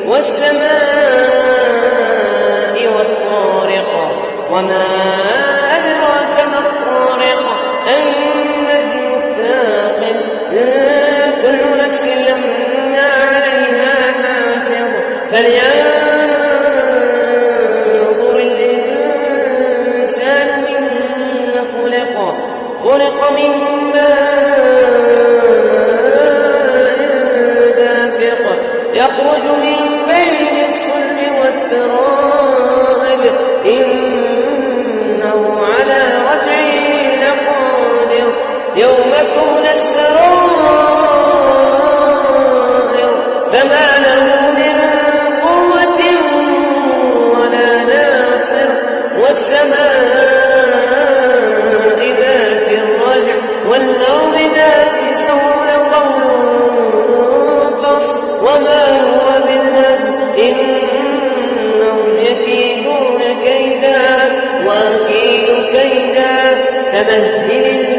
والسماء والطارق وما أدراك ما الطارق النجم الثاقب كل نفس لما عليها حافظ فلينظر الإنسان مما خلق من ماء دافق يخرج من بين الصلب والترائب إنه على رجعه لقادر يوم تبلى السرائر فما له من قوة ولا ناصر والسماء ذات الرجع والأرض ذات صون قول فصل وما هو بالهزل إنهم يكيدون كيدا وأكيد كيدا فمهل